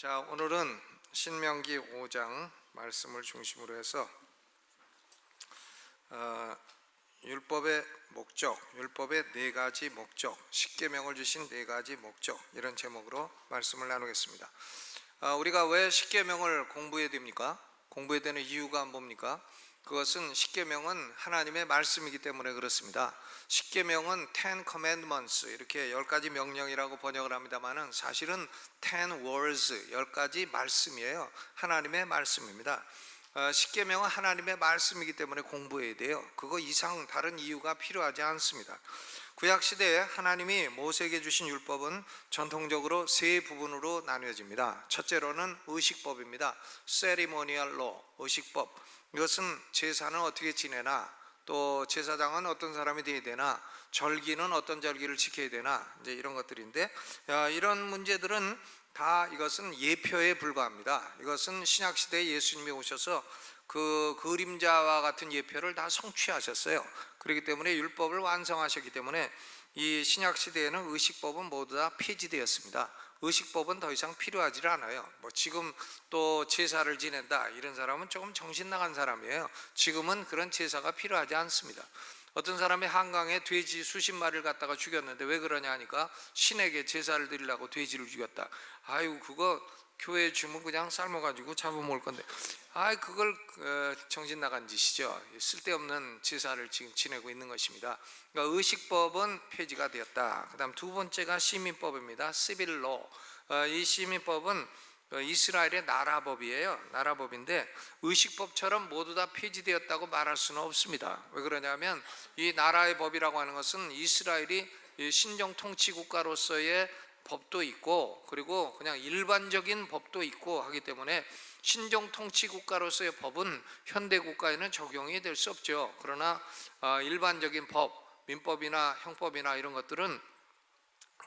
자, 오늘은 신명기 5장 말씀을 중심으로 해서 율법의 목적, 율법의 네 가지 목적, 십계명을 주신 네 가지 목적, 이런 제목으로 말씀을 나누겠습니다. 우리가 왜 십계명을 공부해야 됩니까? 공부해야 되는 이유가 뭡니까? 그것은 십계명은 하나님의 말씀이기 때문에 그렇습니다. 십계명은 Ten Commandments 이렇게 10가지 명령이라고 번역을 합니다만은 사실은 Ten Words, 10가지 말씀이에요. 하나님의 말씀입니다. 십계명은 하나님의 말씀이기 때문에 공부해야 돼요. 그거 이상 다른 이유가 필요하지 않습니다. 구약시대에 하나님이 모세에게 주신 율법은 전통적으로 세 부분으로 나뉘어집니다. 첫째로는 의식법입니다. Ceremonial Law, 의식법. 이것은 제사는 어떻게 지내나, 또 제사장은 어떤 사람이 되어야 되나, 절기는 어떤 절기를 지켜야 되나, 이제 이런 것들인데, 이런 문제들은 다 이것은 예표에 불과합니다. 이것은 신약시대에 예수님이 오셔서 그 그림자와 같은 예표를 다 성취하셨어요. 그렇기 때문에 율법을 완성하셨기 때문에 이 신약시대에는 의식법은 모두 다 폐지되었습니다. 의식법은 더 이상 필요하지 않아요. 지금 또 제사를 지낸다 이런 사람은 조금 정신 나간 사람이에요. 지금은 그런 제사가 필요하지 않습니다. 어떤 사람이 한강에 돼지 수십 마리를 갖다가 죽였는데 왜 그러냐 하니까 신에게 제사를 드리려고 돼지를 죽였다. 아유, 그거 교회에 주면 그냥 삶아가지고 잡아먹을 건데, 그걸 정신 나간 짓이죠. 쓸데없는 제사를 지금 지내고 있는 것입니다. 그러니까 의식법은 폐지가 되었다. 그 다음 두 번째가 시민법입니다. 시빌로. 이 시민법은 이스라엘의 나라법이에요. 나라법인데 의식법처럼 모두 다 폐지되었다고 말할 수는 없습니다. 왜 그러냐면 이 나라의 법이라고 하는 것은 이스라엘이 신정 통치 국가로서의 법도 있고, 그리고 그냥 일반적인 법도 있고 하기 때문에 신정 통치 국가로서의 법은 현대 국가에는 적용이 될 수 없죠. 그러나 일반적인 법, 민법이나 형법이나 이런 것들은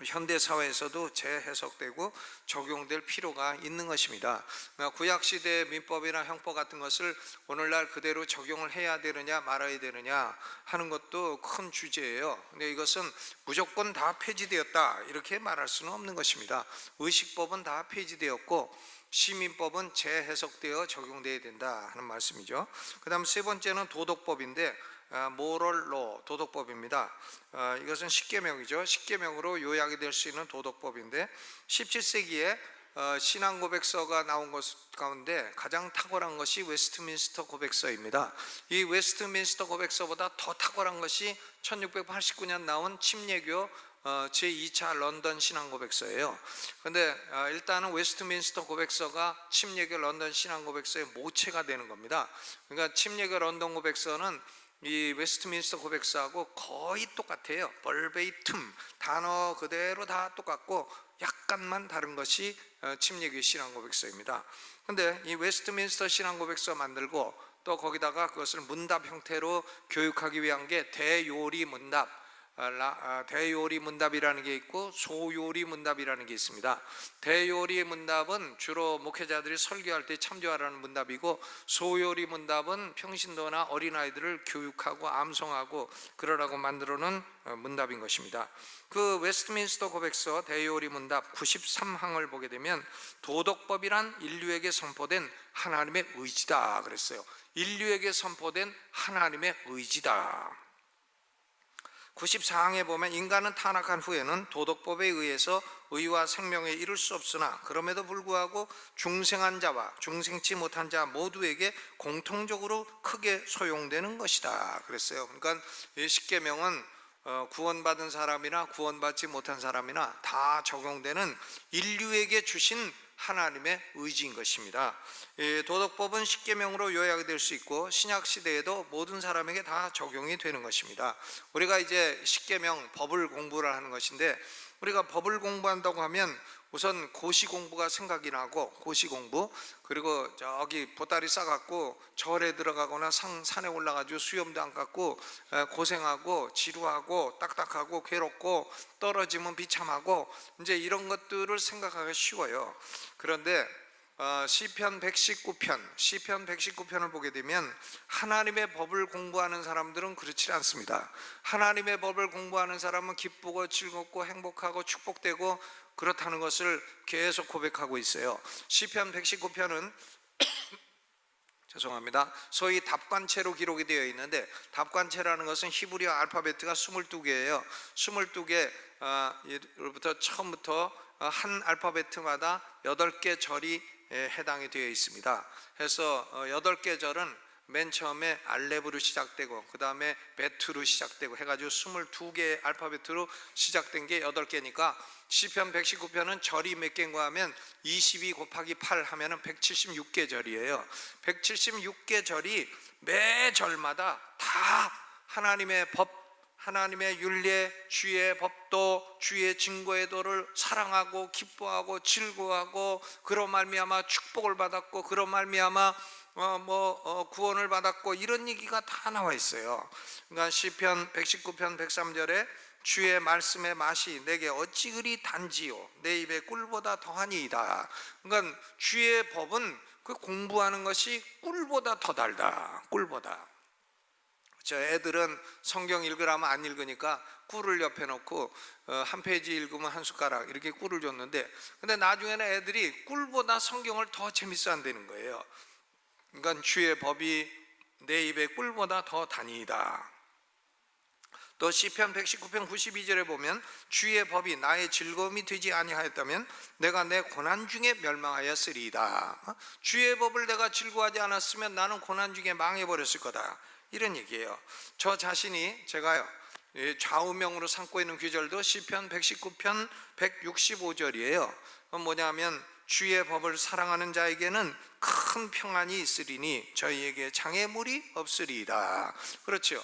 현대 사회에서도 재해석되고 적용될 필요가 있는 것입니다. 구약시대의 민법이나 형법 같은 것을 오늘날 그대로 적용을 해야 되느냐 말아야 되느냐 하는 것도 큰 주제예요. 근데 이것은 무조건 다 폐지되었다 이렇게 말할 수는 없는 것입니다. 의식법은 다 폐지되었고 시민법은 재해석되어 적용되어야 된다 하는 말씀이죠. 그 다음 세 번째는 도덕법인데 모럴로, 도덕법입니다. 이것은 십계명이죠. 십계명으로 요약이 될 수 있는 도덕법인데 17세기에 신앙고백서가 나온 것 가운데 가장 탁월한 것이 웨스트민스터 고백서입니다. 이 웨스트민스터 고백서보다 더 탁월한 것이 1689년 나온 침례교 제2차 런던 신앙고백서예요. 그런데 일단은 웨스트민스터 고백서가 침례교 런던 신앙고백서의 모체가 되는 겁니다. 그러니까 침례교 런던 고백서는 이 웨스트민스터 고백서하고 거의 똑같아요. 벌베이툼, 단어 그대로 다 똑같고 약간만 다른 것이 침례교 신앙고백서입니다. 그런데 이 웨스트민스터 신앙고백서 만들고 또 거기다가 그것을 문답 형태로 교육하기 위한 게 대요리 문답, 대요리 문답이라는 게 있고 소요리 문답이라는 게 있습니다. 대요리 문답은 주로 목회자들이 설교할 때 참조하라는 문답이고, 소요리 문답은 평신도나 어린아이들을 교육하고 암송하고 그러라고 만들어 놓은 문답인 것입니다. 그 웨스트민스터 고백서 대요리 문답 93항을 보게 되면 도덕법이란 인류에게 선포된 하나님의 의지다 그랬어요. 인류에게 선포된 하나님의 의지다. 94항에 보면 인간은 타락한 후에는 도덕법에 의해서 의와 생명에 이를 수 없으나 그럼에도 불구하고 중생한 자와 중생치 못한 자 모두에게 공통적으로 크게 소용되는 것이다 그랬어요. 그러니까 이 십계명은 구원받은 사람이나 구원받지 못한 사람이나 다 적용되는 인류에게 주신 하나님의 의지인 것입니다. 도덕법은 십계명으로 요약이 될 수 있고 신약시대에도 모든 사람에게 다 적용이 되는 것입니다. 우리가 이제 십계명 법을 공부를 하는 것인데, 우리가 법을 공부한다고 하면 우선 고시공부가 생각이 나고, 고시공부, 그리고 저기 보따리 싸갖고 절에 들어가거나 산에 올라가지고 수염도 안 깎고 고생하고 지루하고 딱딱하고 괴롭고 떨어지면 비참하고 이제 이런 것들을 생각하기가 쉬워요. 그런데 시편 119편을 보게 되면 하나님의 법을 공부하는 사람들은 그렇지 않습니다. 하나님의 법을 공부하는 사람은 기쁘고 즐겁고 행복하고 축복되고 그렇다는 것을 계속 고백하고 있어요. 시편 119편은 죄송합니다. 소위 답관체로 기록이 되어 있는데, 답관체라는 것은 히브리어 알파벳가 22개예요. 22개로부터 처음부터 한 알파벳마다 8개 절이 해당이 되어 있습니다. 그래서 8개 절은 맨 처음에 알렙으로 시작되고 그 다음에 베트로 시작되고 해가지고 22개의 알파벳으로 시작된 게 8개니까 시편 119편은 절이 몇 개인가 하면 22 곱하기 8 하면 176개 절이에요. 176개 절이 매 절마다 다 하나님의 법, 하나님의 윤례, 주의 법도, 주의 증거의 도를 사랑하고 기뻐하고 즐거워하고, 그로 말미암아 축복을 받았고, 그로 말미암아 구원을 받았고, 이런 얘기가 다 나와 있어요. 그러니까 시편 119편 103절에 주의 말씀의 맛이 내게 어찌 그리 단지요 내 입에 꿀보다 더하니이다. 그러니까 주의 법은 그 공부하는 것이 꿀보다 더 달다. 꿀보다. 저 애들은 성경 읽으라면 안 읽으니까 꿀을 옆에 놓고 한 페이지 읽으면 한 숟가락 이렇게 꿀을 줬는데, 근데 나중에는 애들이 꿀보다 성경을 더 재밌어 한다는 거예요. 그러니까 주의 법이 내 입에 꿀보다 더 다니이다. 또 시편 119편 92절에 보면 주의 법이 나의 즐거움이 되지 아니하였다면 내가 내 고난 중에 멸망하였으리이다. 주의 법을 내가 즐거워하지 않았으면 나는 고난 중에 망해버렸을 거다, 이런 얘기예요. 저 자신이 제가요 좌우명으로 삼고 있는 구절도 시편 119편 165절이에요. 뭐냐면 주의 법을 사랑하는 자에게는 큰 평안이 있으리니 저희에게 장애물이 없으리이다. 그렇죠.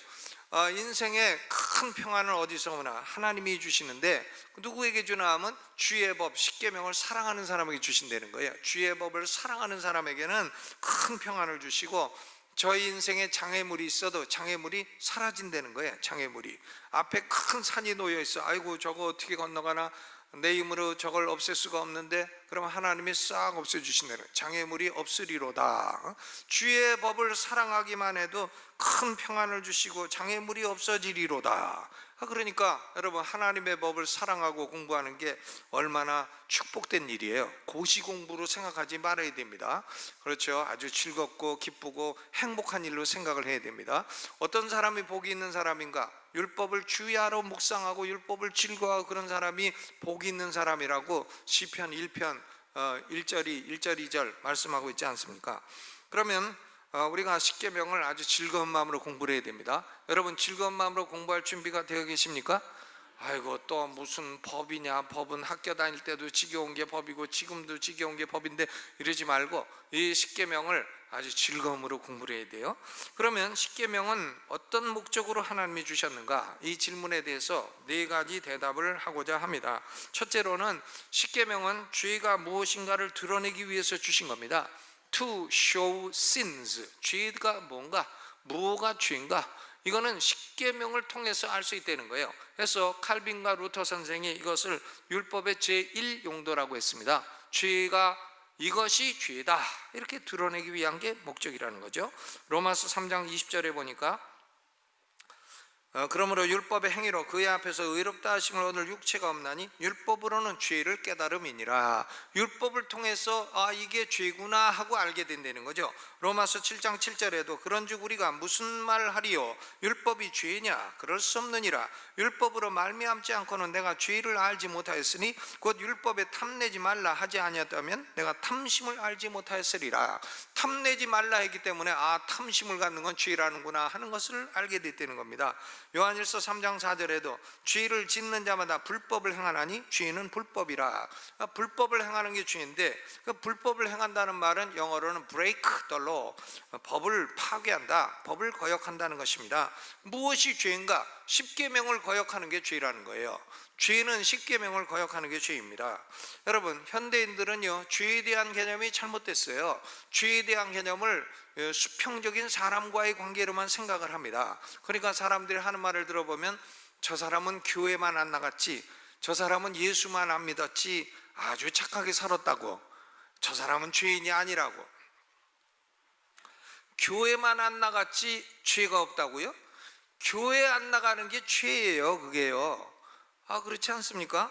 인생에 큰 평안을 어디서 오나 하나님이 주시는데, 누구에게 주나 하면 주의 법, 십계명을 사랑하는 사람에게 주신다는 거예요. 주의 법을 사랑하는 사람에게는 큰 평안을 주시고, 저희 인생에 장애물이 있어도 장애물이 사라진다는 거예요. 장애물이 앞에 큰 산이 놓여 있어. 아이고 저거 어떻게 건너가나, 내 힘으로 저걸 없앨 수가 없는데, 그러면 하나님이 싹 없애주신다는 거예요. 장애물이 없으리로다. 주의 법을 사랑하기만 해도 큰 평안을 주시고 장애물이 없어지리로다. 그러니까 여러분, 하나님의 법을 사랑하고 공부하는 게 얼마나 축복된 일이에요. 고시공부로 생각하지 말아야 됩니다. 그렇죠. 아주 즐겁고 기쁘고 행복한 일로 생각을 해야 됩니다. 어떤 사람이 복이 있는 사람인가? 율법을 주야로 묵상하고 율법을 즐거워하고 그런 사람이 복이 있는 사람이라고 시편 1편 1절 2절 말씀하고 있지 않습니까? 그러면 우리가 십계명을 아주 즐거운 마음으로 공부를 해야 됩니다. 여러분, 즐거운 마음으로 공부할 준비가 되어 계십니까? 아이고 또 무슨 법이냐, 법은 학교 다닐 때도 지겨운 게 법이고 지금도 지겨운 게 법인데, 이러지 말고 이 십계명을 아주 즐거움으로 공부를 해야 돼요. 그러면 십계명은 어떤 목적으로 하나님이 주셨는가? 이 질문에 대해서 4가지 대답을 하고자 합니다. 첫째로는 십계명은 죄가 무엇인가를 드러내기 위해서 주신 겁니다. To show sins, 죄가 뭔가, 뭐가 죄인가, 이거는 십계명을 통해서 알 수 있다는 거예요. 그래서 칼빈과 루터 선생이 이것을 율법의 제1용도라고 했습니다. 죄가 이것이 죄다, 이렇게 드러내기 위한 게 목적이라는 거죠. 로마서 3장 20절에 보니까 그러므로 율법의 행위로 그의 앞에서 의롭다 하심을 얻을 육체가 없나니 율법으로는 죄를 깨달음이니라. 율법을 통해서 이게 죄구나 하고 알게 된다는 거죠. 로마서 7장 7절에도 그런즉 우리가 무슨 말을 하리요? 율법이 죄냐? 그럴 수 없느니라. 율법으로 말미암지 않고는 내가 죄를 알지 못하였으니 곧 율법에 탐내지 말라 하지 아니었다면 내가 탐심을 알지 못하였으리라. 탐내지 말라 했기 때문에 탐심을 갖는 건 죄라는구나 하는 것을 알게 됐다는 겁니다. 요한일서 3장 4절에도 죄를 짓는 자마다 불법을 행하나니 죄는 불법이라. 불법을 행하는 게 죄인데, 그 불법을 행한다는 말은 영어로는 break the law, 법을 파괴한다, 법을 거역한다는 것입니다. 무엇이 죄인가? 십계명을 거역하는 게 죄라는 거예요. 죄는 십계명을 거역하는 게 죄입니다. 여러분, 현대인들은요 죄에 대한 개념이 잘못됐어요. 죄에 대한 개념을 수평적인 사람과의 관계로만 생각을 합니다. 그러니까 사람들이 하는 말을 들어보면 저 사람은 교회만 안 나갔지, 저 사람은 예수만 안 믿었지, 아주 착하게 살았다고, 저 사람은 죄인이 아니라고. 교회만 안 나갔지 죄가 없다고요? 교회 안 나가는 게 죄예요, 그게요. 그렇지 않습니까?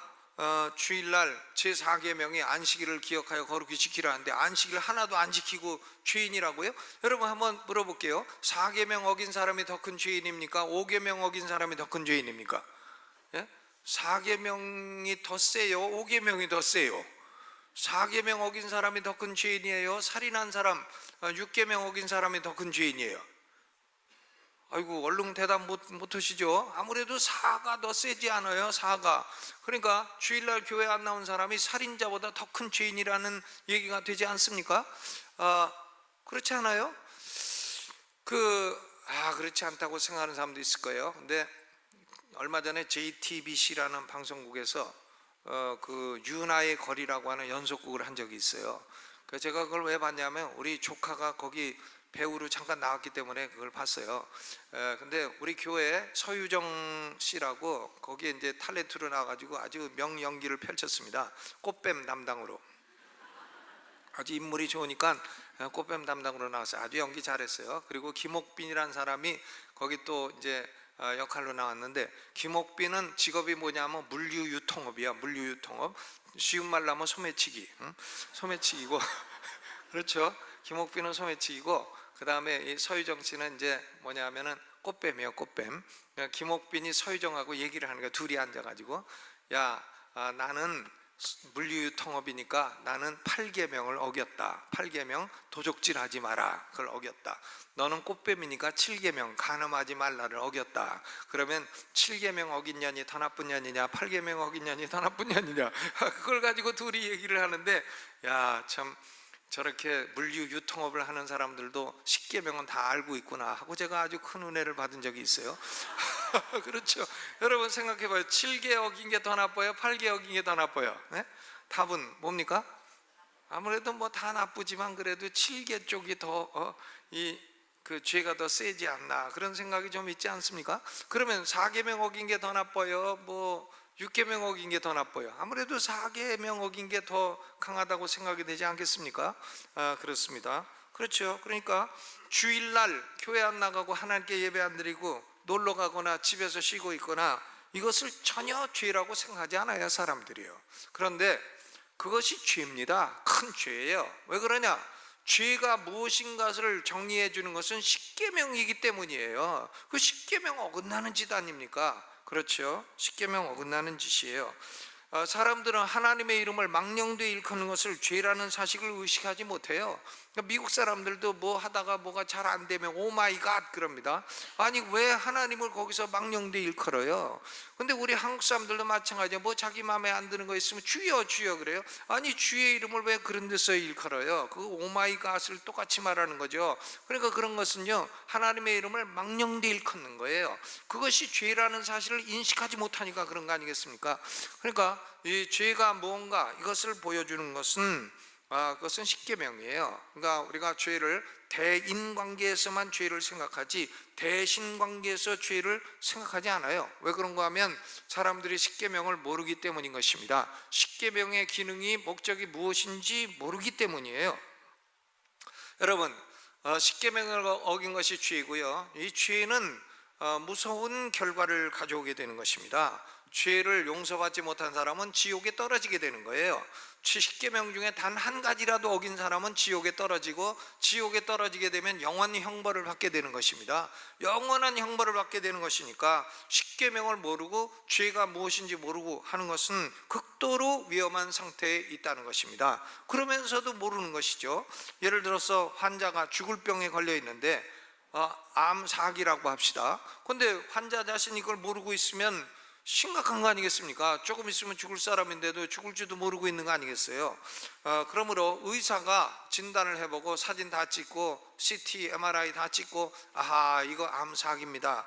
주일날 제4계명이 안식일을 기억하여 거룩히 지키라는데 안식일 하나도 안 지키고 죄인이라고요? 여러분 한번 물어볼게요. 4계명 어긴 사람이 더 큰 죄인입니까? 5계명 어긴 사람이 더 큰 죄인입니까? 예? 4계명이 더 세요? 5계명이 더 세요? 4계명 어긴 사람이 더 큰 죄인이에요? 살인한 사람 6계명 어긴 사람이 더 큰 죄인이에요? 아이고 얼른 대답 못 하시죠? 아무래도 4가 더 세지 않아요? 4가. 그러니까 주일날 교회 안 나온 사람이 살인자보다 더 큰 죄인이라는 얘기가 되지 않습니까? 그렇지 않아요? 그렇지 않다고 생각하는 사람도 있을 거예요. 근데 얼마 전에 JTBC라는 방송국에서 그 유나의 거리라고 하는 연속극을 한 적이 있어요. 그래서 제가 그걸 왜 봤냐면 우리 조카가 거기 배우로 잠깐 나왔기 때문에 그걸 봤어요. 근데 우리 교회 서유정 씨라고 거기에 이제 탤런트로 나와가지고 아주 명연기를 펼쳤습니다. 꽃뱀 담당으로. 아주 인물이 좋으니까 꽃뱀 담당으로 나왔어요. 아주 연기 잘했어요. 그리고 김옥빈이라는 사람이 거기 또 이제 역할로 나왔는데, 김옥빈은 직업이 뭐냐면 물류유통업이야. 물류유통업. 쉬운 말로 하면 소매치기. 소매치기고 그렇죠. 김옥빈은 소매치기고, 그 다음에 이 서유정 씨는 이제 뭐냐면은 꽃뱀이에요. 꽃뱀. 김옥빈이 서유정하고 얘기를 하는 거야. 둘이 앉아가지고, 야, 나는 물류유통업이니까 나는 8계명을 어겼다. 8계명 도적질하지 마라. 그걸 어겼다. 너는 꽃뱀이니까 7계명 간음하지 말라를 어겼다. 그러면 7계명 어긴 년이 더 나쁜 년이냐, 8계명 어긴 년이 더 나쁜 년이냐, 그걸 가지고 둘이 얘기를 하는데, 야, 참 저렇게 물류 유통업을 하는 사람들도 10계명은 다 알고 있구나 하고 제가 아주 큰 은혜를 받은 적이 있어요. 그렇죠. 여러분 생각해 봐요. 7개 어긴 게 더 나빠요? 8개 어긴 게 더 나빠요? 네? 답은 뭡니까? 아무래도 뭐 다 나쁘지만 그래도 7개 쪽이 더 그 죄가 더 세지 않나, 그런 생각이 좀 있지 않습니까? 그러면 4계명 어긴 게 더 나빠요? 뭐 6계명 어긴 게 더 나빠요? 아무래도 4계명 어긴 게 더 강하다고 생각이 되지 않겠습니까? 그렇습니다. 그렇죠. 그러니까 주일날 교회 안 나가고 하나님께 예배 안 드리고 놀러 가거나 집에서 쉬고 있거나 이것을 전혀 죄라고 생각하지 않아요, 사람들이요. 그런데 그것이 죄입니다. 큰 죄예요. 왜 그러냐? 죄가 무엇인가를 정리해 주는 것은 10계명이기 때문이에요. 그 10계명 어긋나는 짓 아닙니까? 그렇죠. 10계명 어긋나는 짓이에요. 사람들은 하나님의 이름을 망령되이 일컫는 것을 죄라는 사실을 의식하지 못해요. 미국 사람들도 뭐 하다가 뭐가 잘 안 되면 오 마이 갓 그럽니다. 아니 왜 하나님을 거기서 망령되이 일컬어요? 근데 우리 한국 사람들도 마찬가지예요. 뭐 자기 마음에 안 드는 거 있으면 주여 주여 그래요. 아니 주의 이름을 왜 그런 데서 일컬어요? 그 오 마이 갓을 똑같이 말하는 거죠. 그러니까 그런 것은요, 하나님의 이름을 망령되이 일컫는 거예요. 그것이 죄라는 사실을 인식하지 못하니까 그런 거 아니겠습니까? 그러니까 이 죄가 무언가 이것을 보여주는 것은 그것은 10계명이에요. 그러니까 우리가 죄를 대인관계에서만 죄를 생각하지 대신관계에서 죄를 생각하지 않아요. 왜 그런가 하면 사람들이 10계명을 모르기 때문인 것입니다. 10계명의 기능이 목적이 무엇인지 모르기 때문이에요. 여러분 10계명을 어긴 것이 죄이고요, 이 죄는 무서운 결과를 가져오게 되는 것입니다. 죄를 용서받지 못한 사람은 지옥에 떨어지게 되는 거예요. 10계명 중에 단 한 가지라도 어긴 사람은 지옥에 떨어지고, 지옥에 떨어지게 되면 영원 형벌을 받게 되는 것입니다. 영원한 형벌을 받게 되는 것이니까 10계명을 모르고 죄가 무엇인지 모르고 하는 것은 극도로 위험한 상태에 있다는 것입니다. 그러면서도 모르는 것이죠. 예를 들어서 환자가 죽을 병에 걸려 있는데 암사기라고 합시다. 근데 환자 자신이 이걸 모르고 있으면 심각한 거 아니겠습니까? 조금 있으면 죽을 사람인데도 죽을지도 모르고 있는 거 아니겠어요? 그러므로 의사가 진단을 해보고 사진 다 찍고 CT, MRI 다 찍고 아하 이거 암사기입니다.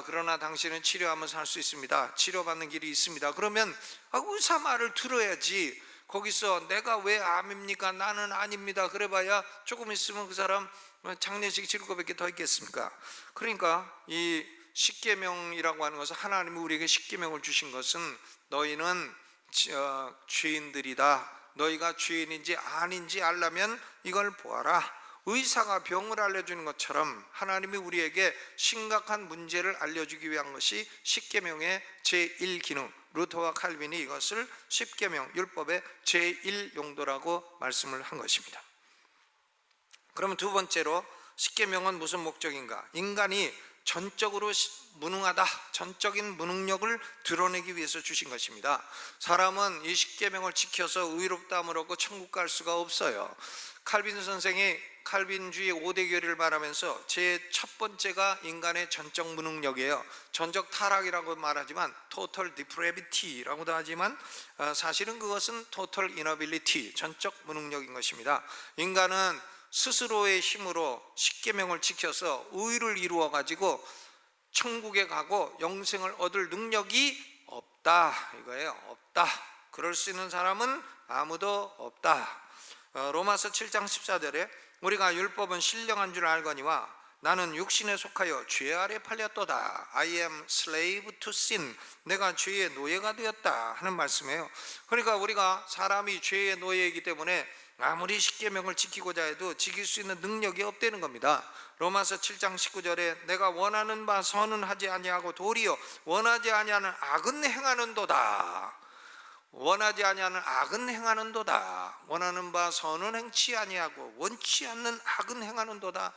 그러나 당신은 치료하면 살 수 있습니다. 치료받는 길이 있습니다. 그러면 의사 말을 들어야지. 거기서 내가 왜 암입니까? 나는 아닙니다. 그래봐야 조금 있으면 그 사람 장례식 치를 거밖에 더 있겠습니까? 그러니까 이 10계명이라고 하는 것은, 하나님이 우리에게 10계명을 주신 것은 너희는 죄인들이다, 너희가 죄인인지 아닌지 알려면 이걸 보아라. 의사가 병을 알려주는 것처럼 하나님이 우리에게 심각한 문제를 알려주기 위한 것이 10계명의 제1기능, 루터와 칼빈이 이것을 십계명 율법의 제1용도라고 말씀을 한 것입니다. 그러면 두 번째로 십계명은 무슨 목적인가? 인간이 전적으로 무능하다, 전적인 무능력을 드러내기 위해서 주신 것입니다. 사람은 이 십계명을 지켜서 의롭다함을 얻고 천국 갈 수가 없어요. 칼빈 선생이 칼빈주의 5대 교리를 말하면서 제 첫 번째가 인간의 전적 무능력이에요. 전적 타락이라고 말하지만 total depravity라고도 하지만 사실은 그것은 total inability, 전적 무능력인 것입니다. 인간은 스스로의 힘으로 십계명을 지켜서 의를 이루어 가지고 천국에 가고 영생을 얻을 능력이 없다 이거예요. 없다. 그럴 수 있는 사람은 아무도 없다. 로마서 7장 14절에 우리가 율법은 신령한 줄 알거니와 나는 육신에 속하여 죄 아래 팔렸도다. I am slave to sin. 내가 죄의 노예가 되었다 하는 말씀이에요. 그러니까 우리가 사람이 죄의 노예이기 때문에 아무리 십계명을 지키고자 해도 지킬 수 있는 능력이 없다는 겁니다. 로마서 7장 19절에 내가 원하는 바 선은 하지 아니하고 도리어 원하지 아니하는 악은 행하는도다. 원하지 아니하는 악은 행하는도다. 원하는 바 선은 행치 아니하고 원치 않는 악은 행하는도다.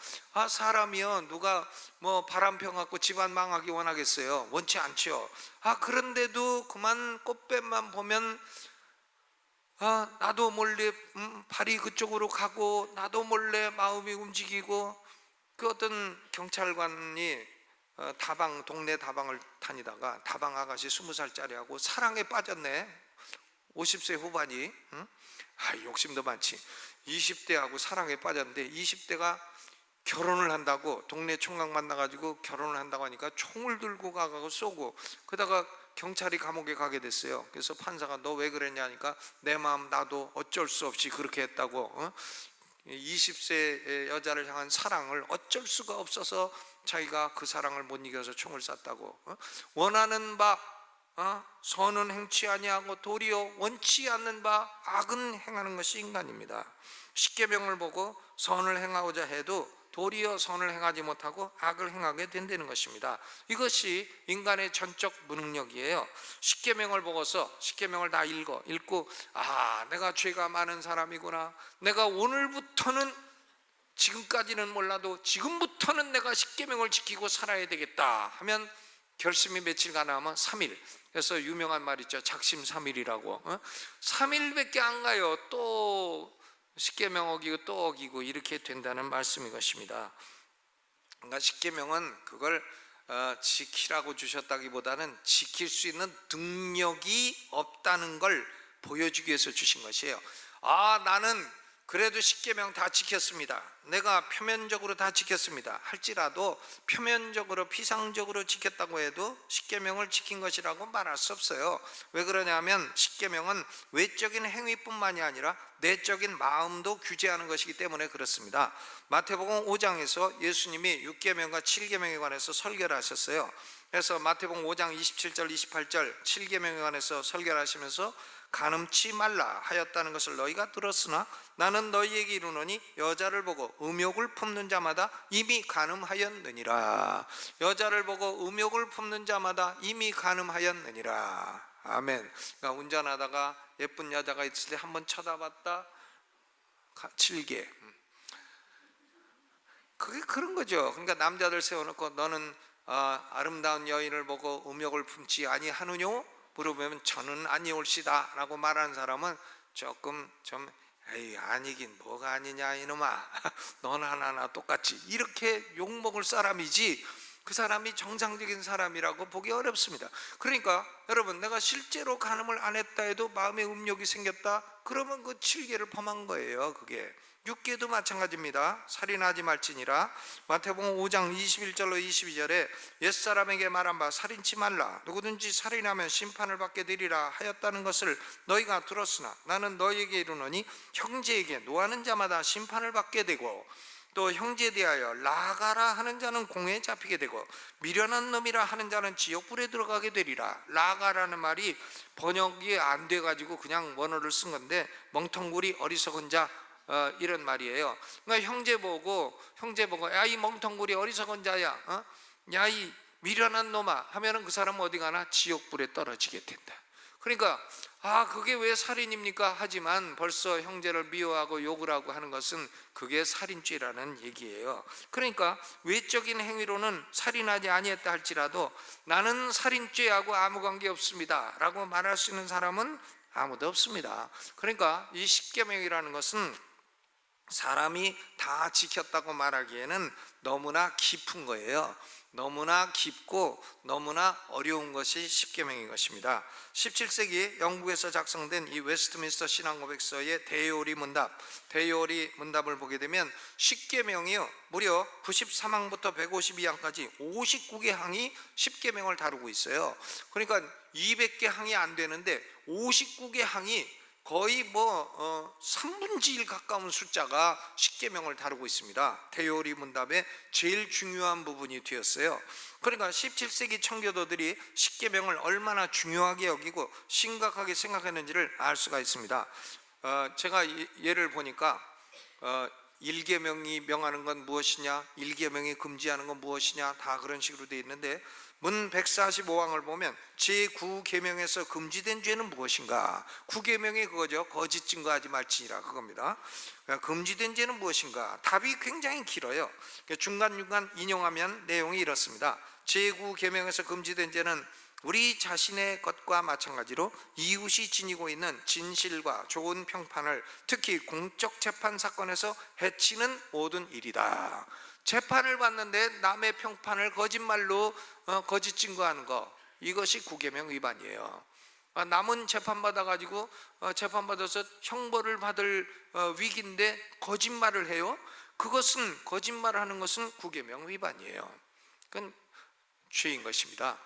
사람이요, 누가 바람펴 갖고 집안 망하기 원하겠어요? 원치 않죠. 그런데도 그만 꽃뱀만 보면 나도 몰래 발이 그쪽으로 가고 나도 몰래 마음이 움직이고, 그 어떤 경찰관이 동네 다방을 다니다가 다방 아가씨 20살짜리하고 사랑에 빠졌네. 50세 후반이 욕심도 많지. 20대하고 사랑에 빠졌는데 20대가 결혼을 한다고, 동네 총각 만나가지고 결혼을 한다고 하니까 총을 들고 가고 쏘고, 그러다가 경찰이 감옥에 가게 됐어요. 그래서 판사가 너 왜 그랬냐 하니까 내 마음 나도 어쩔 수 없이 그렇게 했다고. 20세 여자를 향한 사랑을 어쩔 수가 없어서 자기가 그 사랑을 못 이겨서 총을 쐈다고. 원하는 바 선은 행치 아니하고 도리어 원치 않는 바 악은 행하는 것이 인간입니다. 십계명을 보고 선을 행하고자 해도 도리어 선을 행하지 못하고 악을 행하게 된다는 것입니다. 이것이 인간의 전적 무능력이에요. 십계명을 보고서 십계명을 다 읽고 내가 죄가 많은 사람이구나, 내가 오늘부터는, 지금까지는 몰라도 지금부터는 내가 십계명을 지키고 살아야 되겠다 하면 결심이 며칠간 하면 3일. 그래서 유명한 말 있죠. 작심삼일이라고. 3일밖에 안 가요. 또 십계명 어기고 또 어기고 이렇게 된다는 말씀인 것입니다. 그러니까 십계명은 그걸 지키라고 주셨다기보다는 지킬 수 있는 능력이 없다는 걸 보여주기 위해서 주신 것이에요. 나는 그래도 십계명 다 지켰습니다, 내가 표면적으로 다 지켰습니다 할지라도 표면적으로 피상적으로 지켰다고 해도 십계명을 지킨 것이라고 말할 수 없어요. 왜 그러냐면 십계명은 외적인 행위뿐만이 아니라 내적인 마음도 규제하는 것이기 때문에 그렇습니다. 마태복음 5장에서 예수님이 6계명과 7계명에 관해서 설교를 하셨어요. 그래서 마태복음 5장 27절 28절 7계명에 관해서 설교를 하시면서 간음치 말라 하였다는 것을 너희가 들었으나 나는 너희에게 이르노니 여자를 보고 음욕을 품는 자마다 이미 간음하였느니라. 여자를 보고 음욕을 품는 자마다 이미 간음하였느니라. 아멘. 그러니까 운전하다가 예쁜 여자가 있을 때 한번 쳐다봤다, 7개. 그게 그런 거죠. 그러니까 남자들 세워놓고 너는 아름다운 여인을 보고 음욕을 품지 아니하느뇨? 물어보면 저는 아니올시다 라고 말하는 사람은 조금 좀 에이 아니긴 뭐가 아니냐 이놈아 너나 나나 똑같지 이렇게 욕먹을 사람이지 그 사람이 정상적인 사람이라고 보기 어렵습니다. 그러니까 여러분, 내가 실제로 간음을 안 했다 해도 마음에 음욕이 생겼다 그러면 그 7계를 범한 거예요. 그게 6계도 마찬가지입니다. 살인하지 말지니라. 마태복음 5장 21절로 22절에 옛사람에게 말한 바 살인치 말라, 누구든지 살인하면 심판을 받게 되리라 하였다는 것을 너희가 들었으나 나는 너희에게 이르노니 형제에게 노하는 자마다 심판을 받게 되고 또 형제에 대하여 라가라 하는 자는 공회에 잡히게 되고 미련한 놈이라 하는 자는 지옥불에 들어가게 되리라. 라가라는 말이 번역이 안 돼가지고 그냥 원어를 쓴 건데 멍텅구리 어리석은 자 이런 말이에요. 그러니까 형제 보고 야 이 멍텅구리 어리석은 자야, 야 이 미련한 놈아 하면은 그 사람은 어디 가나 지옥불에 떨어지게 된다. 그러니까 그게 왜 살인입니까? 하지만 벌써 형제를 미워하고 욕을 하고 하는 것은 그게 살인죄라는 얘기예요. 그러니까 외적인 행위로는 살인하지 아니했다 할지라도 나는 살인죄하고 아무 관계 없습니다 라고 말할 수 있는 사람은 아무도 없습니다. 그러니까 이 십계명이라는 것은 사람이 다 지켰다고 말하기에는 너무나 깊은 거예요. 너무나 깊고 너무나 어려운 것이 십계명인 것입니다. 17세기 영국에서 작성된 이 웨스트민스터 신앙고백서의 대요리 문답을 보게 되면 십계명이요 무려 93항부터 152항까지 59개 항이 십계명을 다루고 있어요. 그러니까 200개 항이 안 되는데 59개 항이 거의 3분의 1 가까운 숫자가 십계명을 다루고 있습니다. 대요리 문답의 제일 중요한 부분이 되었어요. 그러니까 17세기 청교도들이 십계명을 얼마나 중요하게 여기고 심각하게 생각했는지를 알 수가 있습니다. 제가 예를 보니까 1계명이 명하는 건 무엇이냐, 1계명이 금지하는 건 무엇이냐, 다 그런 식으로 되어 있는데 문 145항을 보면 제9계명에서 금지된 죄는 무엇인가? 9계명이 그거죠. 거짓 증거하지 말지니라 그겁니다. 금지된 죄는 무엇인가? 답이 굉장히 길어요. 중간중간 인용하면 내용이 이렇습니다. 제9계명에서 금지된 죄는 우리 자신의 것과 마찬가지로 이웃이 지니고 있는 진실과 좋은 평판을 특히 공적 재판 사건에서 해치는 모든 일이다. 재판을 받는데 남의 평판을 거짓말로 거짓 증거하는 거, 이것이 9계명 위반이에요. 남은 재판받아가지고 재판받아서 형벌을 받을 위기인데 거짓말을 해요. 그것은 거짓말을 하는 것은 9계명 위반이에요. 그건 죄인 것입니다.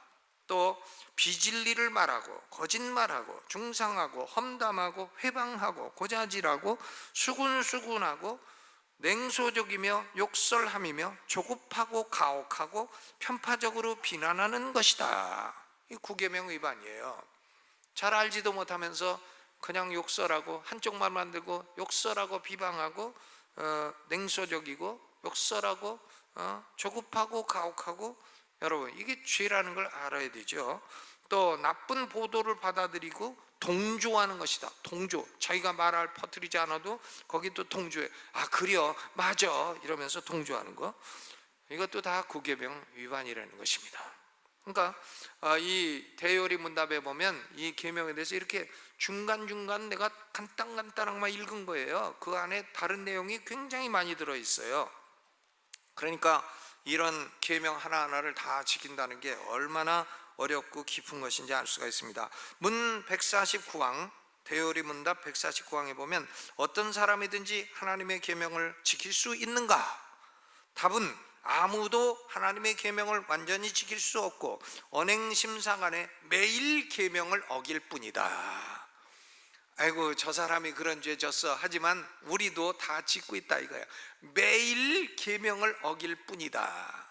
또 비진리를 말하고 거짓말하고 중상하고 험담하고 회방하고 고자질하고 수군수군하고 냉소적이며 욕설함이며 조급하고 가혹하고 편파적으로 비난하는 것이다. 이 9계명 위반이에요. 잘 알지도 못하면서 그냥 욕설하고 한쪽 말만 들고 욕설하고 비방하고 냉소적이고 욕설하고 조급하고 가혹하고, 여러분 이게 죄라는 걸 알아야 되죠. 또 나쁜 보도를 받아들이고 동조하는 것이다. 동조, 자기가 말을 퍼뜨리지 않아도 거기 또 동조해. 그래요, 맞아 이러면서 동조하는 거, 이것도 다 9계명 위반이라는 것입니다. 그러니까 이 대요리 문답에 보면 이 계명에 대해서 이렇게 중간중간 내가 간단간단하게만 읽은 거예요. 그 안에 다른 내용이 굉장히 많이 들어있어요. 그러니까 이런 계명 하나하나를 다 지킨다는 게 얼마나 어렵고 깊은 것인지 알 수가 있습니다. 문 149항, 대요리 문답 149항에 보면 어떤 사람이든지 하나님의 계명을 지킬 수 있는가? 답은 아무도 하나님의 계명을 완전히 지킬 수 없고 언행심사간에 매일 계명을 어길 뿐이다. 아이고 저 사람이 그런 죄 졌어 하지만 우리도 다 짓고 있다 이거야. 매일 계명을 어길 뿐이다.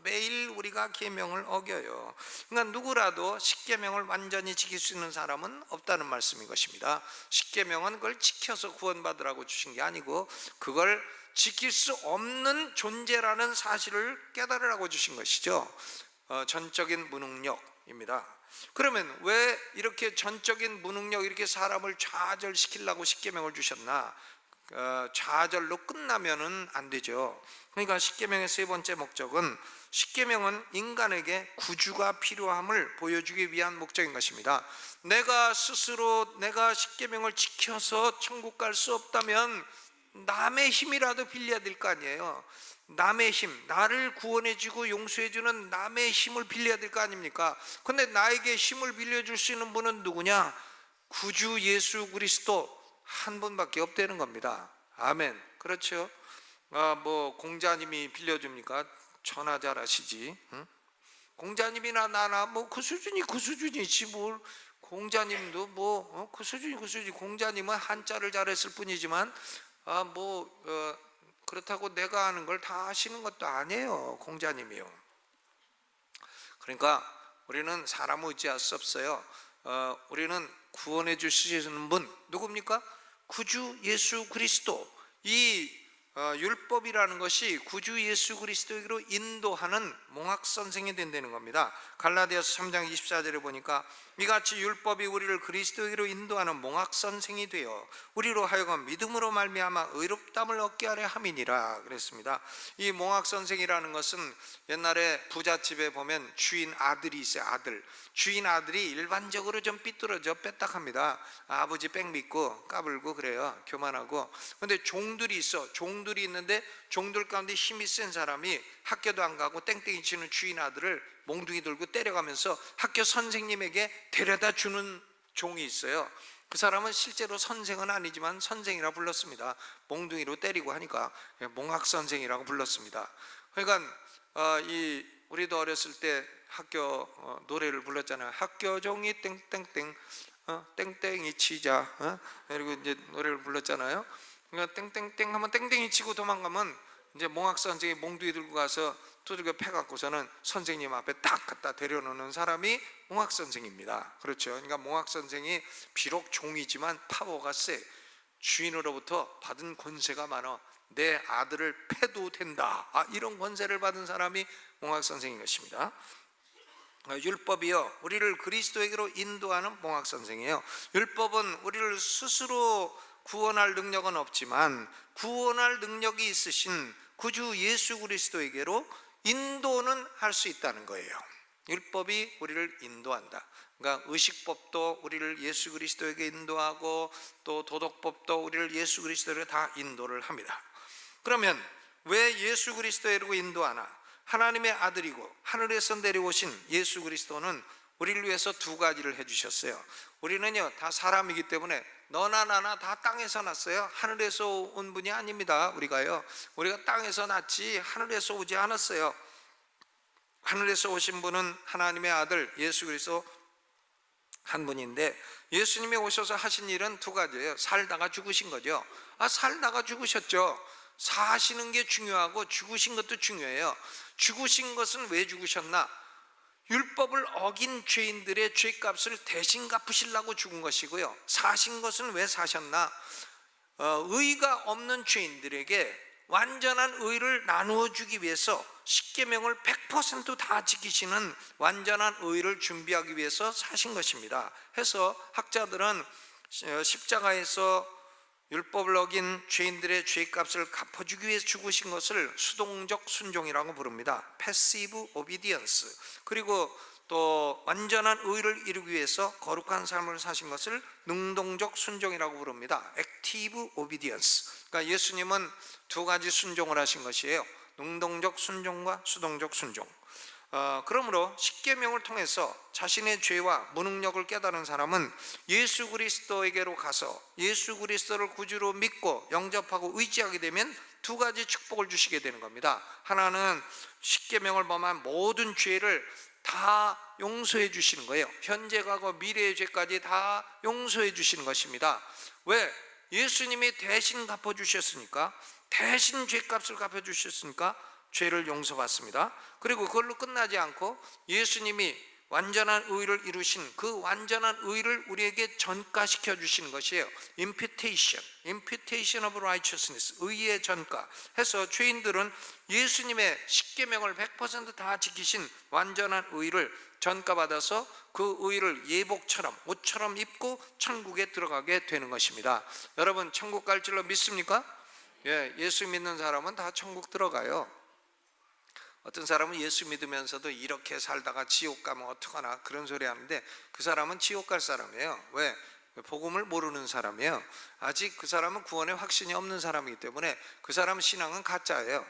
매일 우리가 계명을 어겨요. 그러니까 누구라도 십계명을 완전히 지킬 수 있는 사람은 없다는 말씀인 것입니다. 십계명은 그걸 지켜서 구원받으라고 주신 게 아니고 그걸 지킬 수 없는 존재라는 사실을 깨달으라고 주신 것이죠. 전적인 무능력입니다. 그러면 왜 이렇게 전적인 무능력, 이렇게 사람을 좌절시키려고 십계명을 주셨나? 좌절로 끝나면은 안 되죠. 그러니까 십계명의 세 번째 목적은, 십계명은 인간에게 구주가 필요함을 보여주기 위한 목적인 것입니다. 내가 스스로 내가 십계명을 지켜서 천국 갈 수 없다면 남의 힘이라도 빌려야 될 거 아니에요. 남의 힘, 나를 구원해주고 용서해주는 남의 힘을 빌려야 될 거 아닙니까? 근데 나에게 힘을 빌려줄 수 있는 분은 누구냐? 구주 예수 그리스도 한 분밖에 없다는 겁니다. 아멘. 그렇죠? 공자님이 빌려줍니까? 전화 잘하시지. 응? 공자님이나 나나 그 수준이지 뭘. 공자님도 그 수준이. 공자님은 한자를 잘했을 뿐이지만 그렇다고 내가 하는 걸 다 하시는 것도 아니에요. 공자님이요. 그러니까 우리는 사람 의지할 수 없어요. 우리는 구원해 주시는 분 누굽니까? 구주 예수 그리스도. 이 율법이라는 것이 구주 예수 그리스도에게로 인도하는 몽학선생이 된다는 겁니다. 갈라디아서 3장 24절에 보니까 이같이 율법이 우리를 그리스도에게로 인도하는 몽학선생이 되어 우리로 하여금 믿음으로 말미암아 의롭다함을 얻게 하려 함이니라 그랬습니다. 이 몽학선생이라는 것은 옛날에 부잣집에 보면 주인 아들이 있어요. 아들. 주인 아들이 일반적으로 좀 삐뚤어져 뺐딱합니다. 아버지 뺑 믿고 까불고 그래요. 교만하고. 근데 종들이 있어. 종들이 있는데 종들 가운데 힘이 센 사람이 학교도 안 가고 땡땡이 치는 주인 아들을 몽둥이 들고 때려가면서 학교 선생님에게 데려다 주는 종이 있어요. 그 사람은 실제로 선생은 아니지만 선생이라 불렀습니다. 몽둥이로 때리고 하니까 몽학선생이라고 불렀습니다. 그러니까 우리도 어렸을 때 학교 노래를 불렀잖아요. 학교 종이 땡땡땡 땡땡이 치자 그리고 이제 노래를 불렀잖아요. 그러니까 땡땡땡 하면 땡땡이 치고 도망가면 이제 몽학선생이 몽둥이 들고 가서 두들겨 패갖고서는 선생님 앞에 딱 갖다 데려놓는 사람이 몽학선생입니다. 그렇죠. 그러니까 몽학선생이 비록 종이지만 파워가 세. 주인으로부터 받은 권세가 많아. 내 아들을 패도 된다. 이런 권세를 받은 사람이 몽학선생인 것입니다. 율법이요 우리를 그리스도에게로 인도하는 몽학선생이에요. 율법은 우리를 스스로 구원할 능력은 없지만 구원할 능력이 있으신 구주 예수 그리스도에게로 인도는 할 수 있다는 거예요. 율법이 우리를 인도한다. 그러니까 의식법도 우리를 예수 그리스도에게 인도하고 또 도덕법도 우리를 예수 그리스도에게 다 인도를 합니다. 그러면 왜 예수 그리스도에게 인도하나? 하나님의 아들이고 하늘에서 내려오신 예수 그리스도는 우리를 위해서 두 가지를 해주셨어요. 우리는요 다 사람이기 때문에 너나 나나 다 땅에서 났어요. 하늘에서 온 분이 아닙니다. 우리가 땅에서 났지 하늘에서 오지 않았어요. 하늘에서 오신 분은 하나님의 아들 예수 그리스도 한 분인데, 예수님이 오셔서 하신 일은 두 가지예요. 살다가 죽으신 거죠. 살다가 죽으셨죠. 사시는 게 중요하고 죽으신 것도 중요해요. 죽으신 것은 왜 죽으셨나? 율법을 어긴 죄인들의 죄값을 대신 갚으시려고 죽은 것이고요. 사신 것은 왜 사셨나? 의가 없는 죄인들에게 완전한 의를 나누어 주기 위해서 십계명을 100% 다 지키시는 완전한 의를 준비하기 위해서 사신 것입니다. 해서 학자들은 십자가에서 율법을 어긴 죄인들의 죄값을 갚아주기 위해 죽으신 것을 수동적 순종이라고 부릅니다. Passive Obedience. 그리고 또 완전한 의를 이루기 위해서 거룩한 삶을 사신 것을 능동적 순종이라고 부릅니다. Active Obedience. 그러니까 예수님은 두 가지 순종을 하신 것이에요. 능동적 순종과 수동적 순종. 그러므로 십계명을 통해서 자신의 죄와 무능력을 깨달은 사람은 예수 그리스도에게로 가서 예수 그리스도를 구주로 믿고 영접하고 의지하게 되면 두 가지 축복을 주시게 되는 겁니다. 하나는 십계명을 범한 모든 죄를 다 용서해 주시는 거예요. 현재 과거 미래의 죄까지 다 용서해 주시는 것입니다. 왜? 예수님이 대신 갚아주셨으니까, 대신 죄값을 갚아주셨으니까 죄를 용서받습니다. 그리고 그걸로 끝나지 않고 예수님이 완전한 의를 이루신 그 완전한 의를 우리에게 전가시켜 주시는 것이에요. Imputation of righteousness, 의의 전가 해서 죄인들은 예수님의 십계명을 100% 다 지키신 완전한 의를 전가받아서 그 의를 예복처럼 옷처럼 입고 천국에 들어가게 되는 것입니다. 여러분 천국 갈 줄로 믿습니까? 예수 믿는 사람은 다 천국 들어가요. 어떤 사람은 예수 믿으면서도 이렇게 살다가 지옥 가면 어떡하나 그런 소리 하는데 그 사람은 지옥 갈 사람이에요. 왜? 복음을 모르는 사람이에요. 아직 그 사람은 구원의 확신이 없는 사람이기 때문에 그 사람 신앙은 가짜예요.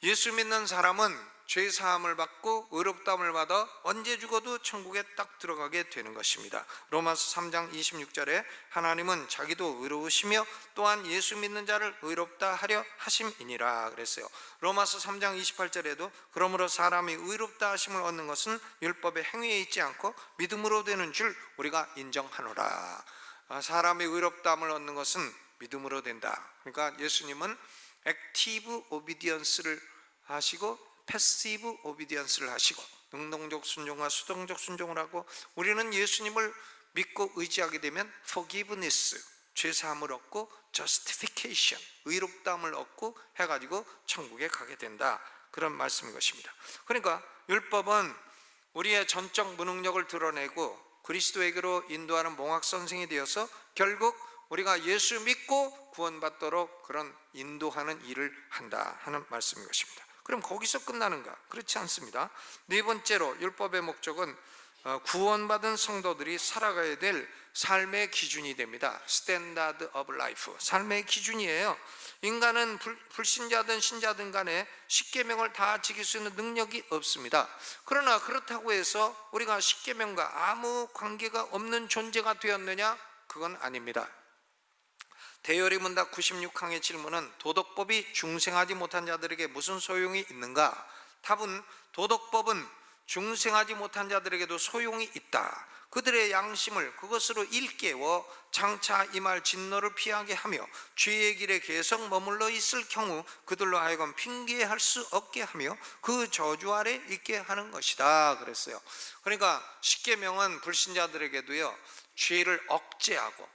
예수 믿는 사람은 죄 사함을 받고 의롭다함을 받아 언제 죽어도 천국에 딱 들어가게 되는 것입니다. 로마서 3장 26절에 하나님은 자기도 의로우시며 또한 예수 믿는 자를 의롭다 하려 하심이니라 그랬어요. 로마서 3장 28절에도 그러므로 사람이 의롭다 하심을 얻는 것은 율법의 행위에 있지 않고 믿음으로 되는 줄 우리가 인정하노라. 사람이 의롭다함을 얻는 것은 믿음으로 된다. 그러니까 예수님은 액티브 오비디언스를 하시고 패시브 오비디언스를 하시고 능동적 순종과 수동적 순종을 하고, 우리는 예수님을 믿고 의지하게 되면 forgiveness, 죄사함을 얻고 justification, 의롭다함을 얻고 해가지고 천국에 가게 된다, 그런 말씀인 것입니다. 그러니까 율법은 우리의 전적 무능력을 드러내고 그리스도에게로 인도하는 몽학선생이 되어서 결국 우리가 예수 믿고 구원받도록 그런 인도하는 일을 한다 하는 말씀인 것입니다. 그럼 거기서 끝나는가? 그렇지 않습니다. 네 번째로 율법의 목적은 구원받은 성도들이 살아가야 될 삶의 기준이 됩니다. Standard of life, 삶의 기준이에요. 인간은 불신자든 신자든 간에 십계명을 다 지킬 수 있는 능력이 없습니다. 그러나 그렇다고 해서 우리가 십계명과 아무 관계가 없는 존재가 되었느냐? 그건 아닙니다. 대열의문답 96항의 질문은 도덕법이 중생하지 못한 자들에게 무슨 소용이 있는가? 답은 도덕법은 중생하지 못한 자들에게도 소용이 있다. 그들의 양심을 그것으로 일깨워 장차 임할 진노를 피하게 하며 죄의 길에 계속 머물러 있을 경우 그들로 하여금 핑계할 수 없게 하며 그 저주 아래 있게 하는 것이다 그랬어요. 그러니까 십계명은 불신자들에게도요, 죄를 억제하고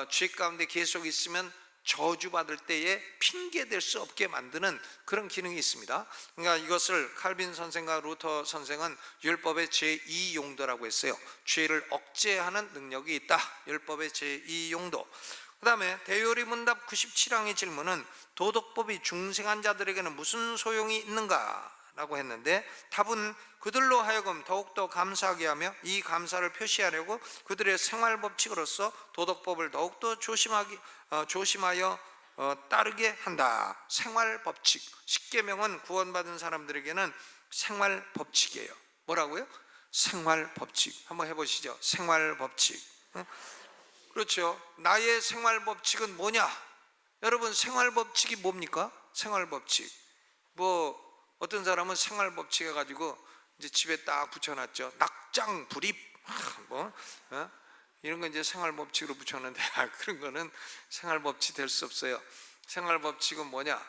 죄 가운데 계속 있으면 저주받을 때에 핑계댈 수 없게 만드는 그런 기능이 있습니다. 그러니까 이것을 칼빈 선생과 루터 선생은 율법의 제2용도라고 했어요. 죄를 억제하는 능력이 있다, 율법의 제2용도. 그 다음에 대요리문답 97항의 질문은 도덕법이 중생한 자들에게는 무슨 소용이 있는가? 라고 했는데 답은 그들로 하여금 더욱더 감사하게 하며 이 감사를 표시하려고 그들의 생활법칙으로서 도덕법을 더욱더 조심하여 따르게 한다. 생활법칙, 십계명은 구원받은 사람들에게는 생활법칙이에요. 뭐라고요? 생활법칙. 한번 해보시죠. 생활법칙. 그렇죠. 나의 생활법칙은 뭐냐? 여러분, 생활법칙이 뭡니까? 생활법칙. 어떤 사람은 생활법칙 해가지고 이제 집에 딱 붙여놨죠. 낙장 불입 이런 거 이제 생활법칙으로 붙였는데 그런 거는 생활법칙 될 수 없어요. 생활법칙은 뭐냐?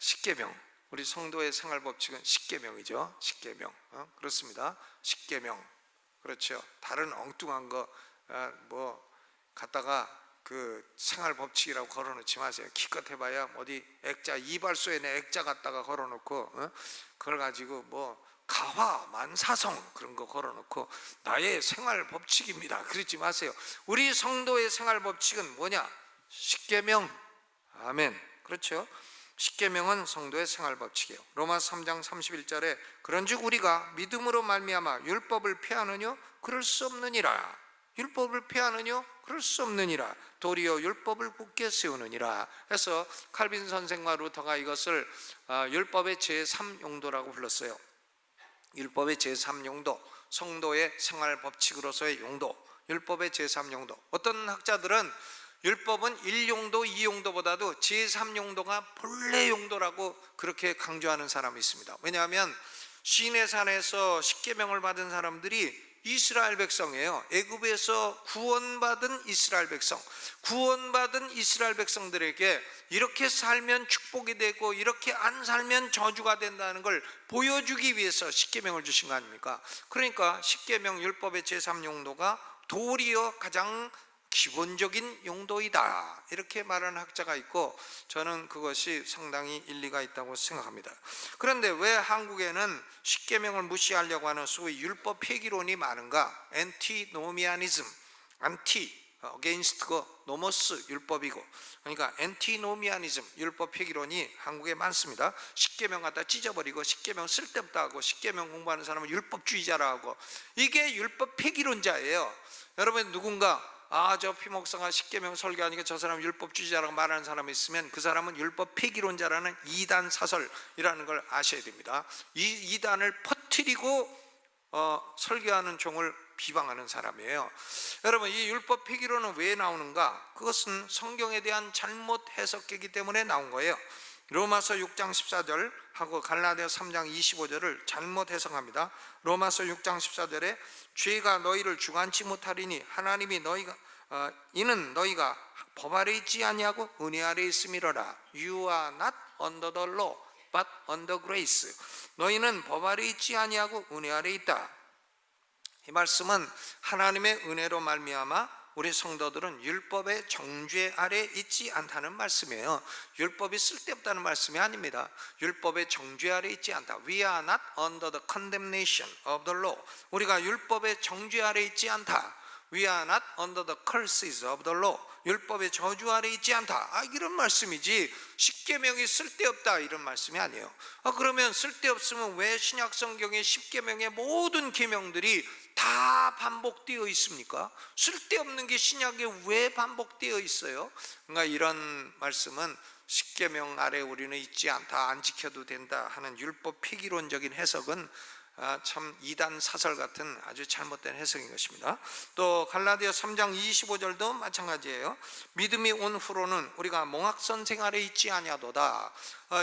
십계명. 우리 성도의 생활법칙은 십계명이죠. 십계명. 그렇습니다. 십계명. 그렇죠. 다른 엉뚱한 거 갖다가 그 생활법칙이라고 걸어놓지 마세요. 기껏 해봐야 어디 액자, 이발소에는 액자 갖다가 걸어놓고 그걸 가지고 가화, 만사성 그런 거 걸어놓고 나의 생활법칙입니다, 그러지 마세요. 우리 성도의 생활법칙은 뭐냐? 십계명. 아멘. 그렇죠. 십계명은 성도의 생활법칙이에요. 로마서 3장 31절에 그런즉 우리가 믿음으로 말미암아 율법을 폐하느뇨? 그럴 수 없느니라. 율법을 폐하느뇨? 그럴 수 없느니라. 도리어 율법을 굳게 세우느니라 해서 칼빈 선생과 루터가 이것을 율법의 제3용도라고 불렀어요. 율법의 제3용도, 성도의 생활법칙으로서의 용도, 율법의 제3용도. 어떤 학자들은 율법은 1용도, 2용도보다도 제3용도가 본래 용도라고 그렇게 강조하는 사람이 있습니다. 왜냐하면 시내산에서 십계명을 받은 사람들이 이스라엘 백성이에요. 애굽에서 구원받은 이스라엘 백성, 구원받은 이스라엘 백성들에게 이렇게 살면 축복이 되고 이렇게 안 살면 저주가 된다는 걸 보여주기 위해서 십계명을 주신 거 아닙니까? 그러니까 십계명 율법의 제3용도가 도리어 가장 기본적인 용도이다, 이렇게 말하는 학자가 있고 저는 그것이 상당히 일리가 있다고 생각합니다. 그런데 왜 한국에는 십계명을 무시하려고 하는 소위 율법 폐기론이 많은가? 엔티노미아니즘, 안티 어게인스트고 노머스 율법이고, 그러니까 엔티노미아니즘, 율법 폐기론이 한국에 많습니다. 십계명 갖다 찢어버리고 십계명 쓸데없다 하고 십계명 공부하는 사람은 율법주의자라 하고, 이게 율법 폐기론자예요. 여러분, 누군가 저 피목사가 십계명 설교하니까 저 사람 율법주의자라고 말하는 사람이 있으면 그 사람은 율법 폐기론자라는 이단 사설이라는 걸 아셔야 됩니다. 이 이단을 퍼뜨리고 설교하는 종을 비방하는 사람이에요. 여러분, 이 율법 폐기론은 왜 나오는가? 그것은 성경에 대한 잘못 해석이기 때문에 나온 거예요. 로마서 6장 14절 하고 갈라디아 3장 25절을 잘못 해석합니다. 로마서 6장 14절에 죄가 너희를 주관치 못하리니 하나님이 이는 너희가 법 아래 있지 아니하고 은혜 아래 있음이로라. You are not under the law but under grace. 너희는 법 아래 있지 아니하고 은혜 아래 있다. 이 말씀은 하나님의 은혜로 말미암아 우리 성도들은 율법의 정죄 아래 있지 않다는 말씀이에요. 율법이 쓸데없다는 말씀이 아닙니다. 율법의 정죄 아래 있지 않다. We are not under the condemnation of the law. 우리가 율법의 정죄 아래 있지 않다. We are not under the curses of the law. 율법의 저주 아래 있지 않다. 이런 말씀이지 십계명이 쓸데없다 이런 말씀이 아니에요. 그러면 쓸데없으면 왜 신약 성경의 십계명의 모든 계명들이 다 반복되어 있습니까? 쓸데없는 게 신약에 왜 반복되어 있어요? 그러니까 이런 말씀은 십계명 아래 우리는 있지 않다, 안 지켜도 된다 하는 율법 폐기론적인 해석은 참 이단 사설 같은 아주 잘못된 해석인 것입니다. 또 갈라디아 3장 25절도 마찬가지예요. 믿음이 온 후로는 우리가 몽학선생 아래 있지 아니하도다.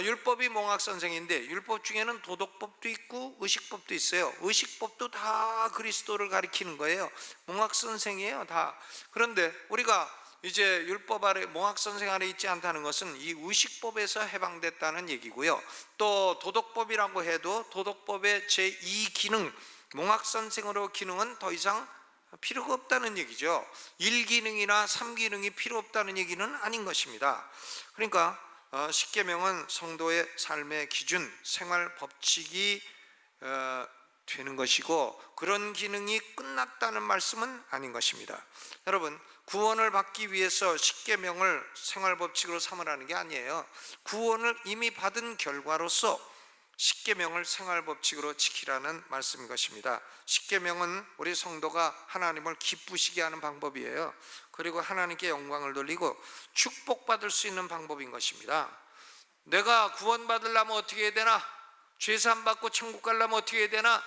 율법이 몽학선생인데 율법 중에는 도덕법도 있고 의식법도 있어요. 의식법도 다 그리스도를 가리키는 거예요. 몽학선생이에요 다. 그런데 우리가 이제 율법 아래 몽학선생 아래 있지 않다는 것은 이 의식법에서 해방됐다는 얘기고요. 또 도덕법이라고 해도 도덕법의 제2기능 몽학선생으로 기능은 더 이상 필요가 없다는 얘기죠. 1기능이나 3기능이 필요 없다는 얘기는 아닌 것입니다. 그러니까 십계명은 성도의 삶의 기준, 생활 법칙이 되는 것이고 그런 기능이 끝났다는 말씀은 아닌 것입니다. 여러분, 구원을 받기 위해서 십계명을 생활 법칙으로 삼으라는 게 아니에요. 구원을 이미 받은 결과로서 십계명을 생활 법칙으로 지키라는 말씀인 것입니다. 십계명은 우리 성도가 하나님을 기쁘시게 하는 방법이에요. 그리고 하나님께 영광을 돌리고 축복받을 수 있는 방법인 것입니다. 내가 구원받으려면 어떻게 해야 되나? 죄산 받고 천국 가려면 어떻게 해야 되나?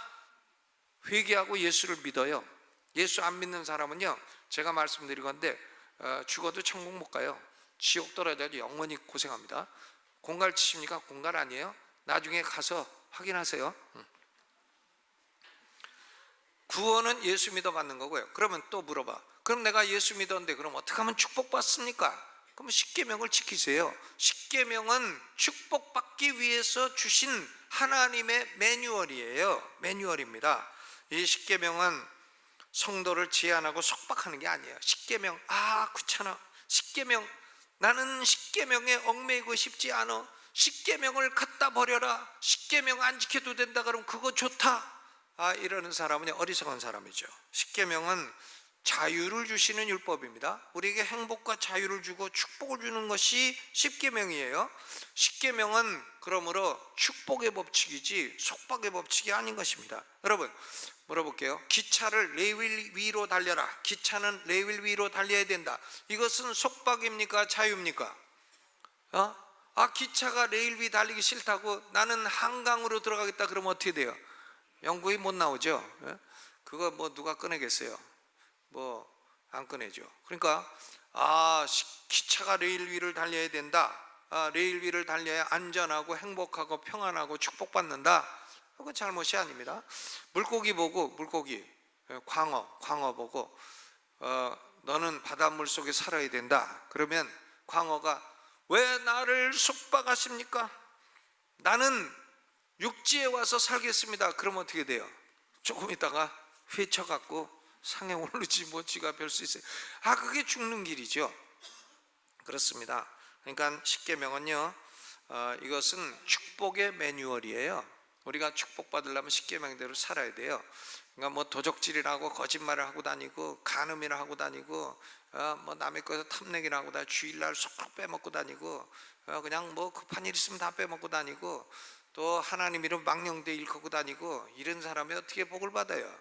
회개하고 예수를 믿어요. 예수 안 믿는 사람은요, 제가 말씀드린 건데 죽어도 천국 못 가요. 지옥 떨어져도 영원히 고생합니다. 공갈 치십니까? 공갈 아니에요. 나중에 가서 확인하세요. 구원은 예수 믿어 받는 거고요. 그러면 또 물어봐. 그럼 내가 예수 믿었는데 그럼 어떻게 하면 축복받습니까? 그럼 십계명을 지키세요. 십계명은 축복받기 위해서 주신 하나님의 매뉴얼이에요. 매뉴얼입니다. 이 십계명은 성도를 제한하고 속박하는 게 아니에요. 십계명, 귀찮아. 십계명, 나는 십계명에 얽매이고 싶지 않아. 십계명을 갖다 버려라. 십계명 안 지켜도 된다 그러면 그거 좋다. 이러는 사람은 어리석은 사람이죠. 십계명은 자유를 주시는 율법입니다. 우리에게 행복과 자유를 주고 축복을 주는 것이 십계명이에요. 십계명은 그러므로 축복의 법칙이지 속박의 법칙이 아닌 것입니다. 여러분, 물어볼게요. 기차를 레일 위로 달려라. 기차는 레일 위로 달려야 된다. 이것은 속박입니까? 자유입니까? 기차가 레일 위 달리기 싫다고 나는 한강으로 들어가겠다 그러면 어떻게 돼요? 영국이 못 나오죠. 그거 뭐 누가 꺼내겠어요? 뭐 안 꺼내죠. 그러니까 기차가 레일 위를 달려야 된다. 레일 위를 달려야 안전하고 행복하고 평안하고 축복받는다. 그건 잘못이 아닙니다. 물고기 보고 광어 보고 너는 바닷물 속에 살아야 된다. 그러면 광어가 왜 나를 속박하십니까? 나는 육지에 와서 살겠습니다. 그러면 어떻게 돼요? 조금 있다가 회쳐갖고 상에 오르지 뭐 지가 별 수 있어요. 그게 죽는 길이죠. 그렇습니다. 그러니까 십계명은요, 이것은 축복의 매뉴얼이에요. 우리가 축복받으려면 십계명대로 살아야 돼요. 그러니까 뭐 도적질이라고 거짓말을 하고 다니고 간음이라 하고 다니고 뭐 남의 거에서 탐내기를 하고 다니고 주일날 쏙쏙 빼먹고 다니고 그냥 뭐 급한 일 있으면 다 빼먹고 다니고 또 하나님 이름 망령되 일컫고 다니고 이런 사람이 어떻게 복을 받아요?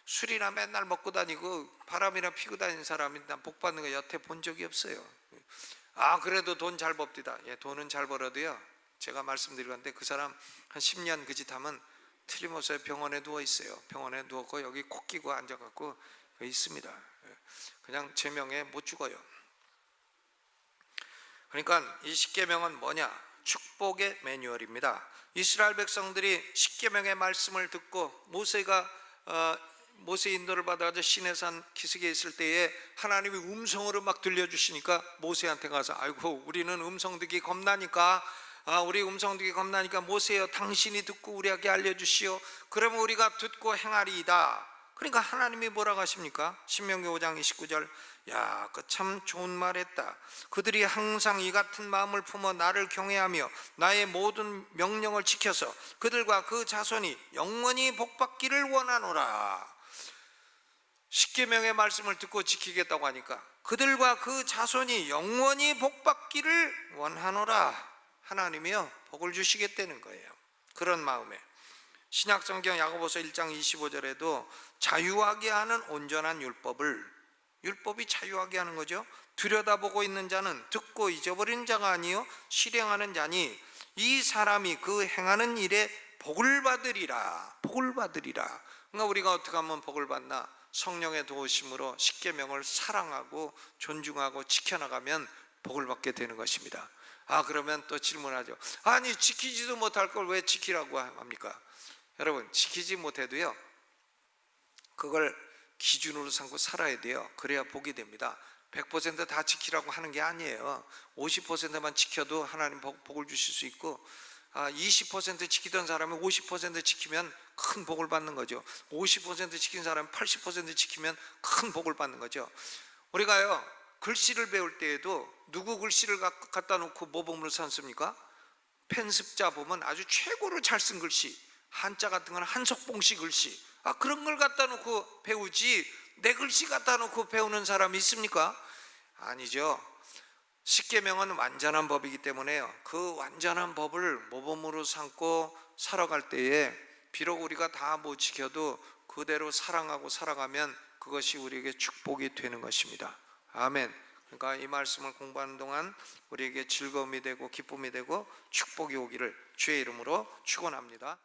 술이나 맨날 먹고 다니고 바람이나 피고 다니는 사람이 난 복 받는 거 여태 본 적이 없어요. 그래도 돈 잘 법디다. 돈은 잘 벌어도요, 제가 말씀드리는데 그 사람 한 10년 그 짓 하면 틀림없이 병원에 누워 있어요. 병원에 누웠고 여기 코 끼고 앉아갖고 있습니다. 그냥 제명에 못 죽어요. 그러니까 이 십계명은 뭐냐? 축복의 매뉴얼입니다. 이스라엘 백성들이 십계명의 말씀을 듣고 모세 인도를 받아가지고 시내산 기슭에 있을 때에 하나님이 음성으로 막 들려주시니까 모세한테 가서 아이고 우리는 음성 듣기 겁나니까 우리 음성 듣기 겁나니까 모세여 당신이 듣고 우리에게 알려주시오. 그러면 우리가 듣고 행하리이다. 그러니까 하나님이 뭐라고 하십니까? 신명기 5장 29절, 야, 그 참 좋은 말 했다. 그들이 항상 이 같은 마음을 품어 나를 경외하며 나의 모든 명령을 지켜서 그들과 그 자손이 영원히 복받기를 원하노라. 십계명의 말씀을 듣고 지키겠다고 하니까 그들과 그 자손이 영원히 복받기를 원하노라. 하나님이요, 복을 주시겠다는 거예요. 그런 마음에 신약성경 야고보서 1장 25절에도 자유하게 하는 온전한 율법이 자유하게 하는 거죠. 들여다보고 있는 자는 듣고 잊어버린 자가 아니요 실행하는 자니 이 사람이 그 행하는 일에 복을 받으리라. 그러니까 우리가 어떻게 하면 복을 받나? 성령의 도우심으로 십계명을 사랑하고 존중하고 지켜나가면 복을 받게 되는 것입니다. 그러면 또 질문하죠. 아니, 지키지도 못할 걸 왜 지키라고 합니까? 여러분, 지키지 못해도요, 그걸 기준으로 삼고 살아야 돼요. 그래야 복이 됩니다. 100% 다 지키라고 하는 게 아니에요. 50%만 지켜도 하나님 복을 주실 수 있고, 20% 지키던 사람이 50% 지키면 큰 복을 받는 거죠. 50% 지킨 사람이 80% 지키면 큰 복을 받는 거죠. 우리가요, 글씨를 배울 때에도 누구 글씨를 갖다 놓고 모범으로 삼습니까? 펜습자 보면 아주 최고로 잘 쓴 글씨, 한자 같은 건 한석봉씨 글씨, 그런 걸 갖다 놓고 배우지 내 글씨 갖다 놓고 배우는 사람이 있습니까? 아니죠. 십계명은 완전한 법이기 때문에요, 그 완전한 법을 모범으로 삼고 살아갈 때에 비록 우리가 다 못 지켜도 그대로 사랑하고 살아가면 그것이 우리에게 축복이 되는 것입니다. 아멘. 그러니까 이 말씀을 공부하는 동안 우리에게 즐거움이 되고 기쁨이 되고 축복이 오기를 주의 이름으로 축원합니다.